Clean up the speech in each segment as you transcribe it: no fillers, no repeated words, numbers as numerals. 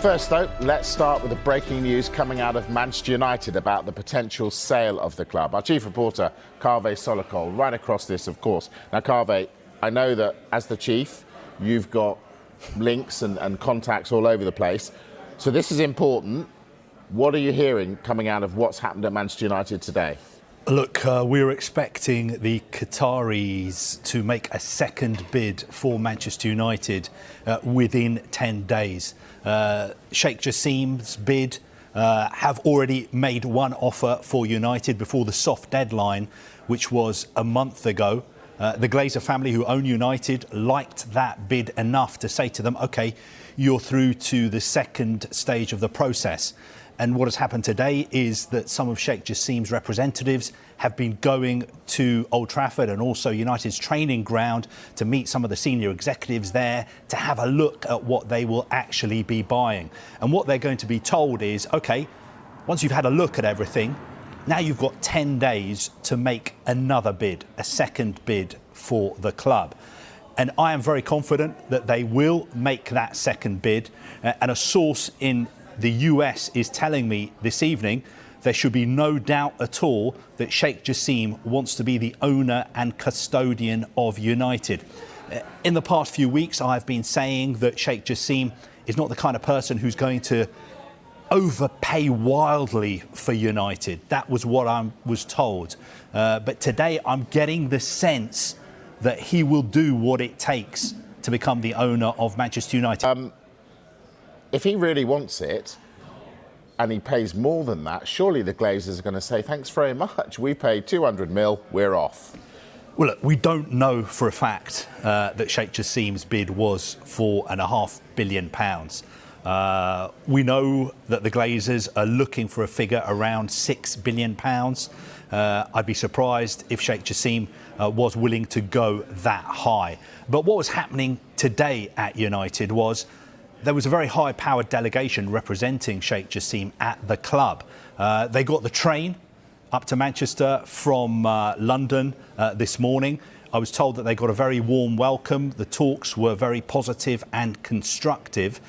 First, though, let's start with the breaking news coming out of Manchester United about the potential sale of the club. Our chief reporter, Kaveh Solokol, right across this, of course. Now, Kaveh, I know that as the chief, you've got links and contacts all over the place. So this is important. What are you hearing coming out of what's happened at Manchester United today? Look, we're expecting the Qataris to make a second bid for Manchester United within 10 days. Sheikh Jassim's bid have already made one offer for United before the soft deadline, which was a month ago. The Glazer family, who own United, liked that bid enough to say to them, OK, you're through to the second stage of the process. And what has happened today is that some of Sheikh Jassim's representatives have been going to Old Trafford and also United's training ground to meet some of the senior executives there to have a look at what they will actually be buying. And what they're going to be told is, OK, once you've had a look at everything, now you've got 10 days to make another bid, a second bid for the club. And I am very confident that they will make that second bid. And a source in the US is telling me this evening there should be no doubt at all that Sheikh Jassim wants to be the owner and custodian of United. In the past few weeks, I've been saying that Sheikh Jassim is not the kind of person who's going to overpay wildly for United. That was what I was told. But today I'm getting the sense that he will do what it takes to become the owner of Manchester United. If he really wants it and he pays more than that, surely the Glazers are going to say, thanks very much. We paid 200 mil, we're off. Well, look, we don't know for a fact that Sheikh Jassim's bid was £4.5 billion. We know that the Glazers are looking for a figure around £6 billion. I'd be surprised if Sheikh Jassim was willing to go that high. But what was happening today at United was there was a very high-powered delegation representing Sheikh Jassim at the club. They got the train up to Manchester from London this morning. I was told that they got a very warm welcome. The talks were very positive and constructive.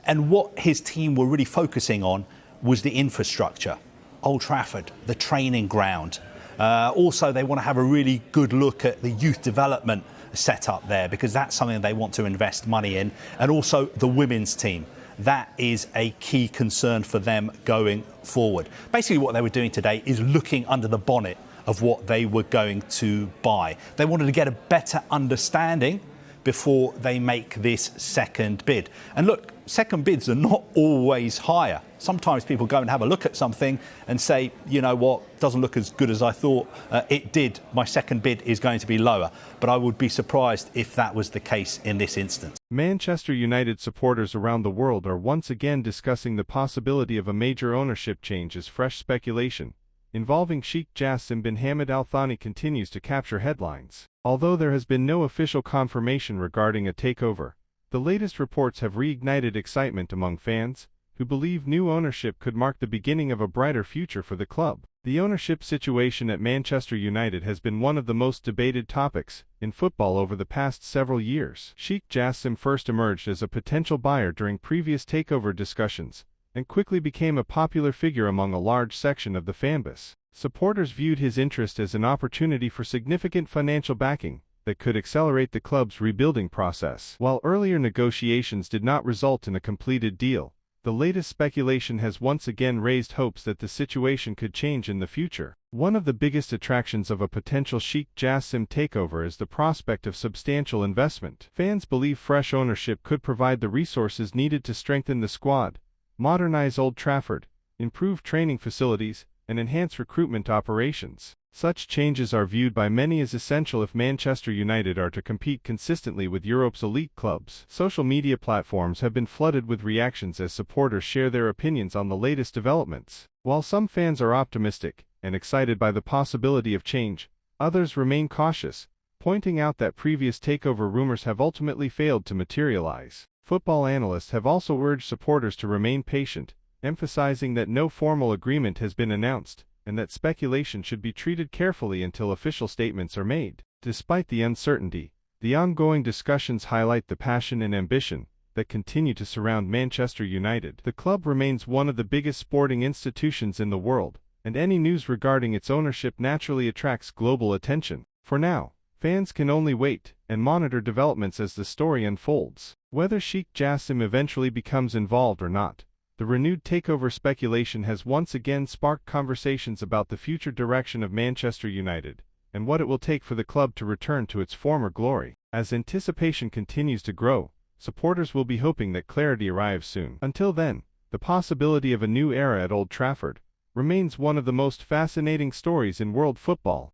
And what his team were really focusing on was the infrastructure, Old Trafford, the training ground. Also, they want to have a really good look at the youth development set up there, because that's something they want to invest money in. And also the women's team. That is a key concern for them going forward. Basically, what they were doing today is looking under the bonnet of what they were going to buy. They wanted to get a better understanding before they make this second bid. And look, second bids are not always higher. Sometimes people go and have a look at something and say, you know what, doesn't look as good as I thought it did. My second bid is going to be lower. But I would be surprised if that was the case in this instance. Manchester United supporters around the world are once again discussing the possibility of a major ownership change as fresh speculation involving Sheikh Jassim bin Hamad Al Thani continues to capture headlines. Although there has been no official confirmation regarding a takeover, the latest reports have reignited excitement among fans, who believe new ownership could mark the beginning of a brighter future for the club. The ownership situation at Manchester United has been one of the most debated topics in football over the past several years. Sheikh Jassim first emerged as a potential buyer during previous takeover discussions, and quickly became a popular figure among a large section of the fanbase. Supporters viewed his interest as an opportunity for significant financial backing that could accelerate the club's rebuilding process. While earlier negotiations did not result in a completed deal, the latest speculation has once again raised hopes that the situation could change in the future. One of the biggest attractions of a potential Sheikh Jassim takeover is the prospect of substantial investment. Fans believe fresh ownership could provide the resources needed to strengthen the squad, modernize Old Trafford, improve training facilities, and enhance recruitment operations. Such changes are viewed by many as essential if Manchester United are to compete consistently with Europe's elite clubs. Social media platforms have been flooded with reactions as supporters share their opinions on the latest developments. While some fans are optimistic and excited by the possibility of change, others remain cautious, pointing out that previous takeover rumors have ultimately failed to materialize. Football analysts have also urged supporters to remain patient, emphasizing that no formal agreement has been announced, and that speculation should be treated carefully until official statements are made. Despite the uncertainty, the ongoing discussions highlight the passion and ambition that continue to surround Manchester United. The club remains one of the biggest sporting institutions in the world, and any news regarding its ownership naturally attracts global attention. For now, fans can only wait and monitor developments as the story unfolds. Whether Sheikh Jassim eventually becomes involved or not, the renewed takeover speculation has once again sparked conversations about the future direction of Manchester United and what it will take for the club to return to its former glory. As anticipation continues to grow, supporters will be hoping that clarity arrives soon. Until then, the possibility of a new era at Old Trafford remains one of the most fascinating stories in world football.